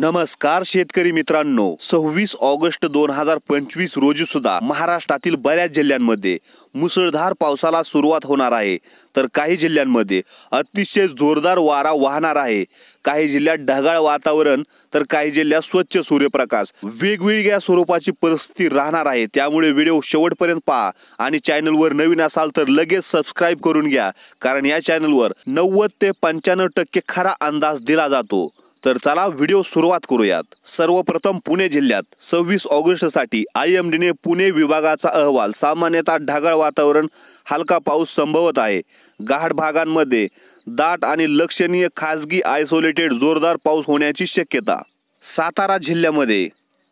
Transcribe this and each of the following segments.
नमस्कार शेतकरी मित्रांनो, 26 ऑगस्ट 2025 रोजी सुद्धा महाराष्ट्रातील बऱ्याच जिल्ह्यांमध्ये मुसळधार पावसाला सुरुवात होणार आहे। तर काही जिल्ह्यांमध्ये अतिशय जोरदार वारा वाहणार आहे। काही जिल्ह्यात ढगाळ वातावरण तर काही जिल्ह्यात स्वच्छ सूर्यप्रकाश, वेगवेगळ्या स्वरूपाची परिस्थिती राहणार आहे। त्यामुळे व्हिडिओ शेवटपर्यंत पहा आणि चॅनलवर नवीन असाल तर लगेच सबस्क्राइब करून घ्या, कारण या चॅनलवर 90 ते 95% खरा अंदाज दिला जातो। तर चला व्हिडिओ सुरुवात करूयात। सर्वप्रथम पुणे जिल्ह्यात 26 ऑगस्ट साठी IMDने पुणे विभागाचा अहवाल सामान्यतः ढगाळ वातावरण, हलका पाऊस संभवत आहे। घाट भागांमध्ये दाट आणि लक्षणीय खासगी आयसोलेटेड जोरदार पाऊस होण्याची शक्यता। सातारा जिल्ह्यामध्ये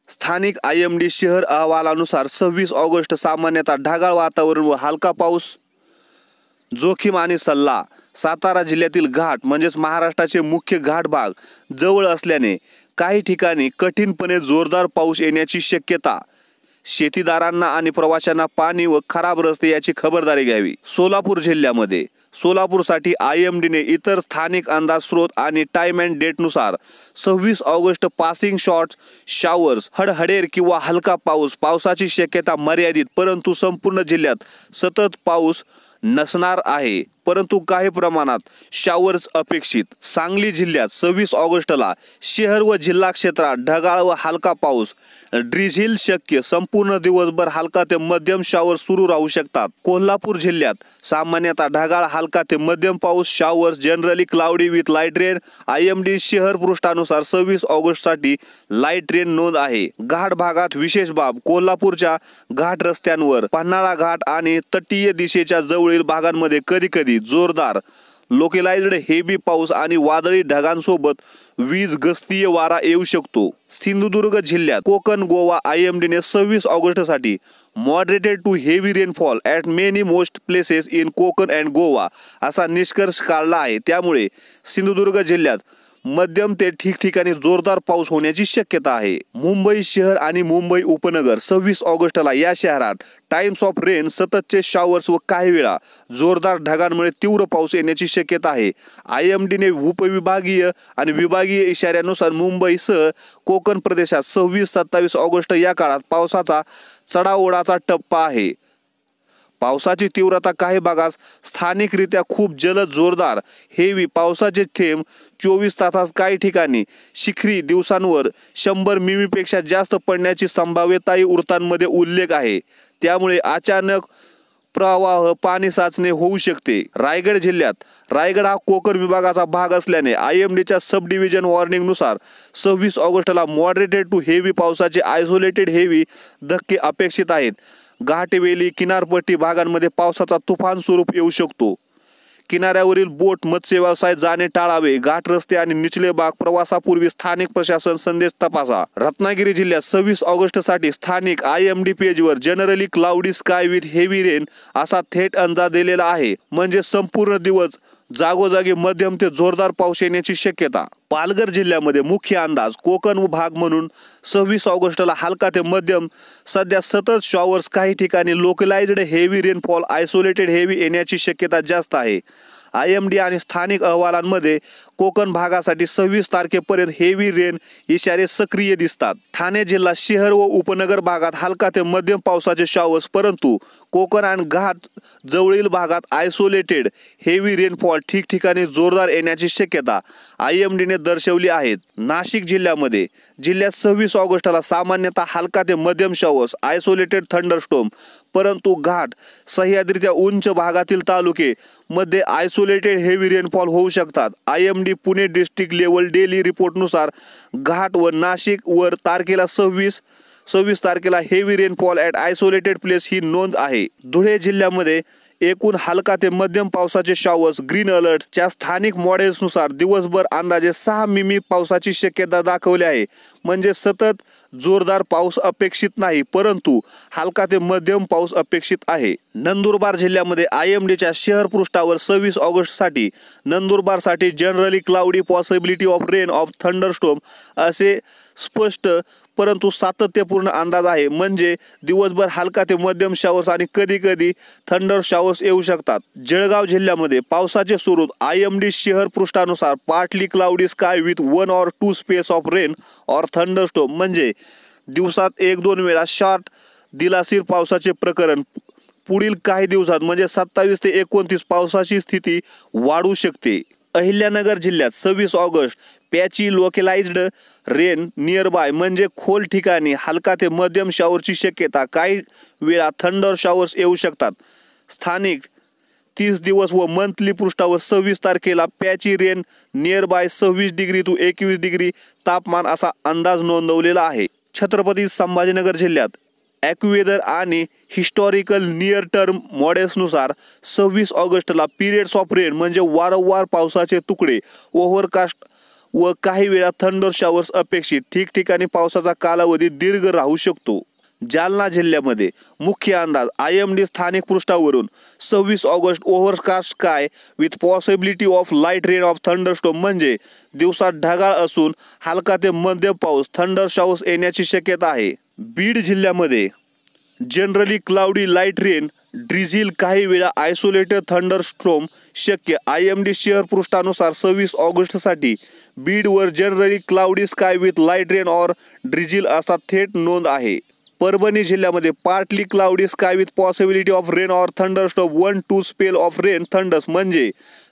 स्थानिक IMD शहर अहवालानुसार 26 ऑगस्ट सामान्यतः ढगाळ वातावरण व हलका पाऊस। जोखीम आणि सल्ला। सातारा जिल्ह्यातील घाट म्हणजेच महाराष्ट्राचे मुख्य घाट भाग जवळ असल्याने काही ठिकाणी कठीणपणे जोरदार पाऊस येण्याची शक्यता। शेतीदारांना आणि प्रवाशांना पाणी व खराब रस्ते याची खबरदारी घ्यावी। सोलापूर जिल्ह्यामध्ये सोलापूरसाठी IMDने इतर स्थानिक अंदाज स्रोत आणि टाइम अँड डेट नुसार 26 ऑगस्ट पासिंग शॉर्ट्स शावर्स, हडहडेर किंवा हलका पाऊस, पावसाची शक्यता मर्यादित परंतु संपूर्ण जिल्ह्यात सतत पाऊस नसणार आहे, परंतु काही प्रमाणात शावर्स अपेक्षित। सांगली जिल्ह्यात 26 ऑगस्टला शहर व जिल्हा क्षेत्रात ढगाळ व हलका पाऊस, ड्रिझिल शक्य, संपूर्ण दिवसभर हलका ते मध्यम शावर सुरू राहू शकतात। कोल्हापूर जिल्ह्यात सामान्यतः ढगाळ हलका ते मध्यम पाऊस, showers generally cloudy with light rain. IMD शहर पृष्ठानुसार 26 ऑगस्ट साठी लाईट रेन नोंद आहे। घाट भागात विशेष बाब, कोल्हापूरच्या घाट रस्त्यांवर, पन्हाळा घाट आणि तटीय दिशेच्या जवळील भागांमध्ये कधी कधी जोरदार लोकलाइज्ड हेवी पाऊस आणि वादळी ढगांसोबत वीज गस्तीय वारा येऊ शकतो। सिंधुदुर्ग जिल्ह्यात कोकण गोवा IMDने 26 ऑगस्ट साठी moderated to heavy rainfall at many most places in Konkan and Goa असा निष्कर्ष काढला आहे। त्यामुळे सिंधुदुर्ग जिल्ह्यात मध्यम ते ठिकठिकाणी जोरदार पाऊस होण्याची शक्यता आहे। मुंबई शहर आणि मुंबई उपनगर 26 ऑगस्टला या शहरात टाइम्स ऑफ रेन, सततचे शावर्स व काही वेळा जोरदार ढगांमुळे तीव्र पाऊस येण्याची शक्यता आहे। IMDने उपविभागीय आणि विभागीय इशाऱ्यानुसार मुंबईसह कोकण प्रदेशात 26-27 ऑगस्ट या काळात पावसाचा चढाओढाचा टप्पा आहे। पावसाची तीव्रता काही भागात स्थानिकरित्या खूप जलद जोरदार हेवी पावसाचे थेंब 24 तासात काही ठिकाणी शिखरी दिवसांवर 100 मिमीपेक्षा जास्त पडण्याची संभाव्यताही वृत्तांमध्ये उल्लेख आहे। त्यामुळे अचानक प्रवाह, पाणी साचणे होऊ शकते। रायगड जिल्ह्यात रायगड हा कोकण विभागाचा भाग असल्याने IMDच्या सब डिव्हिजन वॉर्निंग नुसार 26 ऑगस्टला मॉडरेटेड टू हेवी पावसाचे आयसोलेटेड हेवी धक्के अपेक्षित आहेत। घाटवेली, किनारपट्टी भागांमध्ये पावसाचा तुफान स्वरूप येऊ शकतो। किनाऱ्यावरील बोट, मत्स्य व्यवसाय जाणे टाळावे। घाट रस्ते आणि निचले भाग प्रवासापूर्वी स्थानिक प्रशासन संदेश तपासा। रत्नागिरी जिल्ह्यात 26 ऑगस्ट साठी स्थानिक IMD पेजवर generally cloudy sky with heavy rain असा थेट अंदाज दिलेला आहे, म्हणजे संपूर्ण दिवस जागोजागी मध्यम ते जोरदार पाऊस येण्याची शक्यता। पालघर जिल्ह्यामध्ये मुख्य अंदाज कोकण भाग म्हणून 26 ऑगस्टला हलका ते मध्यम सध्या सतत शॉवर्स, काही ठिकाणी localised heavy rainfall, isolated heavy येण्याची शक्यता जास्त आहे। IMD आणि स्थानिक अहवालांमध्ये कोकण भागासाठी 26 तारखेपर्यंत हेवी रेन इशारे सक्रिय दिसतात। ठाणे जिल्हा शहर व उपनगर भागात हलका ते मध्यम पावसाचे शावर्स, परंतु कोकण आणि घाट जवळील भागात आयसोलेटेड हेवी रेनफॉल ठिकठिकाणी जोरदार येण्याची शक्यता IMDने दर्शवली आहे। नाशिक जिल्ह्यात 26 ऑगस्टला सामान्यतः हलका ते मध्यम शावर्स, आयसोलेटेड थंडरस्टॉर्म, परंतु घाट सह्याद्रीच्या उंच भागातील तालुके मध्ये आयसोलेटेड हेवी रेनफॉल होऊ शकतात। IMD Pune district level daily report नुसार घाट व नाशिक वर तारखेला 26 तारखेला heavy rainfall at isolated place ही नोंद आहे। धुळे जिल्ह्यामध्ये एकूण हलका ते मध्यम पावसाचे शावर्स ग्रीन अलर्ट च्या स्थानिक मॉडेल्सनुसार दिवसभर अंदाजे 6 मिमी पावसाची शक्यता दाखवली आहे, म्हणजे सतत जोरदार पाऊस अपेक्षित नाही, परंतु हलका ते मध्यम पाऊस अपेक्षित आहे। नंदुरबार जिल्ह्यामध्ये IMDच्या शहर पृष्ठावर 26 ऑगस्ट साठी नंदुरबारसाठी generally cloudy, possibility of rain of thunderstorm असे स्पष्ट परंतु सातत्यपूर्ण अंदाज आहे, म्हणजे दिवसभर हलका ते मध्यम शावर्स आणि कधी कधी थंडर शावर्स पाऊस येऊ शकतात। जळगाव जिल्ह्यामध्ये पावसाचे स्वरूप IMD शहर पृष्ठानुसार partly cloudy sky with 1 or 2 spells of rain और थंडरस्टॉर्म म्हणजे दिवसात 1-2 वेळा शॉर्ट दिलासीर पावसाचे प्रकरण। पुढील काही दिवसात म्हणजे 27 ते 29 पावसाची स्थिती वाढू शकते। अहिल्यानगर जिल्ह्यात 26 August patchy localized rain near by म्हणजे खोल ठिकाणी हलका ते मध्यम शॉवरची शक्यता, काही वेळा थंडर शॉवर्स येऊ शकतात। स्थानिक 30 दिवस व मंथली पृष्ठावर 26 तारखेला patchy rain near by 26 degree to 21 degree तापमान असा अंदाज नोंदवलेला आहे। छत्रपती संभाजीनगर जिल्ह्यात ॲक्युवेदर आणि हिस्टॉरिकल नियर टर्म मॉडेल्सनुसार 26 ऑगस्टला पिरियड्स ऑफ रेन म्हणजे वारंवार पावसाचे तुकडे, ओव्हरकास्ट व काही वेळा थंडर शॉवर्स अपेक्षित। ठिकठिकाणी पावसाचा कालावधी दीर्घ राहू शकतो। जालना जिल्ह्यामध्ये मुख्य अंदाज IMD स्थानिक पृष्ठावरून 26 August overcast sky with possibility of light rain of thunderstorm म्हणजे दिवसात ढगाळ असून हलका ते मध्यम पाऊस थंडर शॉवर्स येण्याची शक्यता आहे। बीड जिल्ह्यामध्ये generally cloudy light rain drizzle, काही वेळा आयसोलेटेड थंडरस्टॉर्म शक्य। IMD शहर पृष्ठानुसार 26 ऑगस्टसाठी बीडवर generally cloudy sky with light rain और ड्रिझिल असा थेट नोंद आहे। परभणी जिल्ह्यामध्ये partly cloudy sky with possibility of rain और thunderstorm 1-2 spell of rain thunders म्हणजे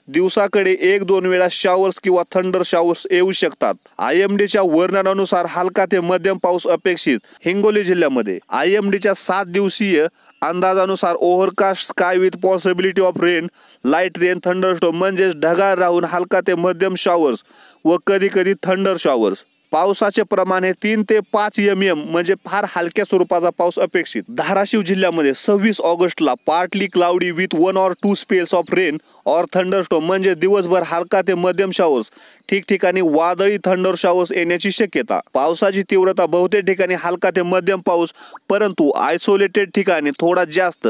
दिवसाकडे 1-2 वेळा शॉवर्स किंवा थंडर शॉवर्स येऊ शकतात। IMDच्या वर्णनानुसार हलका ते मध्यम पाऊस अपेक्षित। हिंगोली जिल्ह्यामध्ये IMDच्या 7 दिवसीय अंदाजानुसार overcast sky with possibility of rain light rain thunderstorm म्हणजे ढगाळ राहून हलका ते मध्यम शॉवर्स व कधी कधी थंडर शॉवर्स। पावसाचे प्रमाण हे 3 ते 5 mm म्हणजे फार हलक्या स्वरूपाचा पाऊस अपेक्षित। धाराशिव जिल्ह्यामध्ये 26 ऑगस्टला partly cloudy with 1 or 2 spells of rain और थंडरस्टॉर्म म्हणजे दिवसभर हलका ते मध्यम शॉवर्स, ठिकठिकाणी वादळी थंडर शॉवर्स येण्याची शक्यता। पावसाची तीव्रता बहुतेक ठिकाणी हलका ते मध्यम पाऊस, परंतु आयसोलेटेड ठिकाणी थोडा जास्त।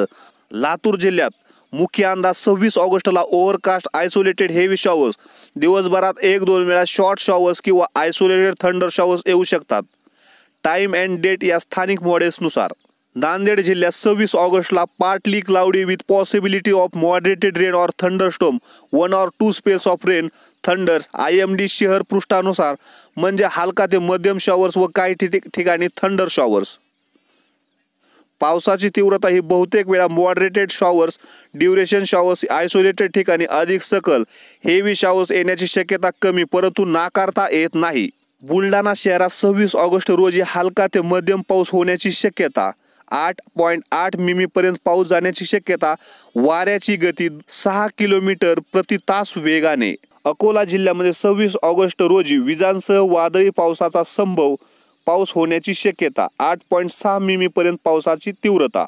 लातूर जिल्ह्यात मुख्य अंदाज 26 ऑगस्टला ओव्हरकास्ट आयसोलेटेड हेवी शॉवर्स, दिवसभरात 1-2 वेळा शॉर्ट शॉवर्स किंवा आयसोलेटेड थंडर शॉवर्स येऊ शकतात। टाइम अँड डेट या स्थानिक मॉडेल्सनुसार नांदेड जिल्ह्यात 26 ऑगस्टला partly cloudy with possibility of moderated rain और thunderstorm 1 or 2 spells of rain thunders. IMD शहर पृष्ठानुसार म्हणजे हलका ते मध्यम शॉवर्स व काही ठिकाणी थंडर शॉवर्स। पावसाची तीव्रता ही बहुतेक वेळा moderated showers, duration showers, isolated ठिकाणी अधिक सकल हेवी शॉवर्स येण्याची शक्यता कमी परंतु नाकारता येत नाही। बुलढाणा शहरात 26 ऑगस्ट रोजी हलका ते मध्यम पाऊस होण्याची शक्यता। 8.8 मिमी पर्यंत पाऊस जाण्याची शक्यता। वाऱ्याची गती 6 किलोमीटर प्रति तास वेगाने। अकोला जिल्ह्यामध्ये 26 ऑगस्ट रोजी विजांसह वादळी पावसाचा संभव, पाऊस होण्याची शक्यता। 8.6 मिमी पर्यंत पावसाची तीव्रता।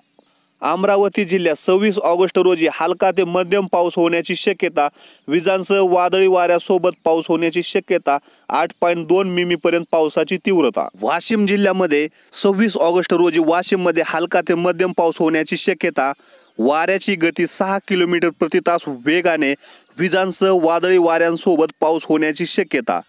अमरावती जिल्ह्यात 26 ऑगस्ट रोजी हलका ते मध्यम पाऊस होण्याची शक्यता, विजांसह वादळी वाऱ्यासोबत पाऊस होण्याची शक्यता। 8.2 मिमी पर्यंत पावसाची तीव्रता। वाशिम जिल्ह्यामध्ये 26 ऑगस्ट रोजी वाशिममध्ये हलका ते मध्यम पाऊस होण्याची शक्यता। वाऱ्याची गती 6 किलोमीटर प्रति तास वेगाने, विजांसह वादळी वाऱ्यांसोबत पाऊस होण्याची शक्यता।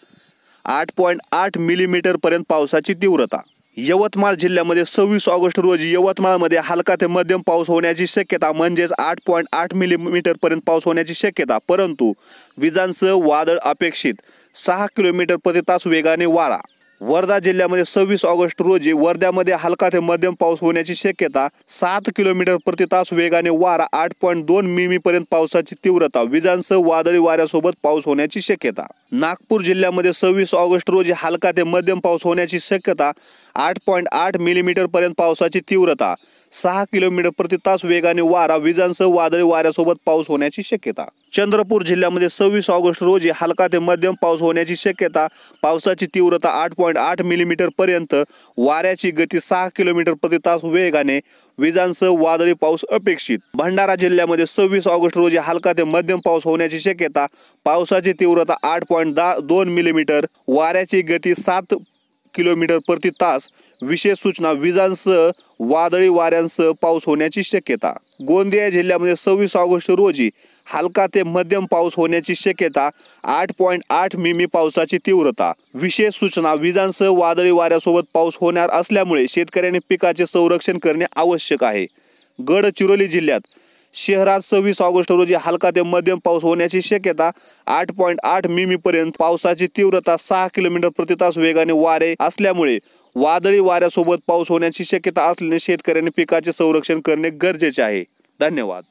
8.8 मिलीमीटर पर्यंत पावसाची तीव्रता। यवतमाळ जिल्ह्यामध्ये 26 ऑगस्ट रोजी यवतमाळमध्ये हलका ते मध्यम पाऊस होण्याची शक्यता म्हणजेच 8.8 मिलीमीटर पर्यंत पाऊस होण्याची शक्यता, परंतु विजांसह वादळ अपेक्षित। 6 किलोमीटर प्रति तास वेगाने वारा। वर्धा जिल्ह्यामध्ये 26 ऑगस्ट रोजी वर्ध्यामध्ये हलका ते मध्यम पाऊस होण्याची शक्यता। 7 किलोमीटर प्रति तास वेगाने वारा। 8.2 मिमी पर्यंत पावसाची तीव्रता, विजांसह वादळी वाऱ्यासोबत पाऊस होण्याची शक्यता। नागपूर जिल्ह्यामध्ये 26 ऑगस्ट रोजी हलका ते मध्यम पाऊस होण्याची शक्यता। 8.8 मिलीमीटर पर्यंत पावसाची तीव्रता, 6 किलोमीटर प्रति तास वेगाने वारा, विजांसह वादळी वाऱ्यासोबत पाऊस होण्याची शक्यता। चंद्रपूर जिल्ह्यामध्ये 26 ऑगस्ट रोजी हलका ते मध्यम पाऊस होण्याची शक्यता। पावसाची तीव्रता 8.8 मिलीमीटर पर्यंत, वाऱ्याची गती 6 किलोमीटर प्रति तास वेगाने, विजांसह वादळी पाऊस अपेक्षित। भंडारा जिल्ह्यामध्ये 26 ऑगस्ट रोजी हलका ते मध्यम पाऊस होण्याची शक्यता। पावसाची तीव्रता 8.2 मिलीमीटर, वाऱ्याची गती 7 किलोमीटर प्रति तास। विशेष सूचना, विजांसह वादळी वाऱ्यांसह पाऊस होण्याची शक्यता। गोंदिया जिल्ह्यामध्ये 26 ऑगस्ट रोजी हलका ते मध्यम पाऊस होण्याची शक्यता। 8.8 मिमी पावसाची तीव्रता। विशेष सूचना, विजांसह वादळी वाऱ्यासोबत पाऊस होणार असल्यामुळे शेतकऱ्यांनी पिकाचे संरक्षण करणे आवश्यक आहे। गडचिरोली जिल्ह्यात शहरात 26 ऑगस्ट रोजी हलका ते मध्यम पाऊस होण्याची शक्यता. 8.8 मिमी पर्यंत पावसाची तीव्रता 6 किलोमीटर प्रति तास वेगाने वारे असल्यामुळे वादळी वाऱ्यासोबत पाऊस होण्याची शक्यता असल्याने शेतकऱ्यांनी पिकाचे संरक्षण करणे गरजेचे आहे. धन्यवाद.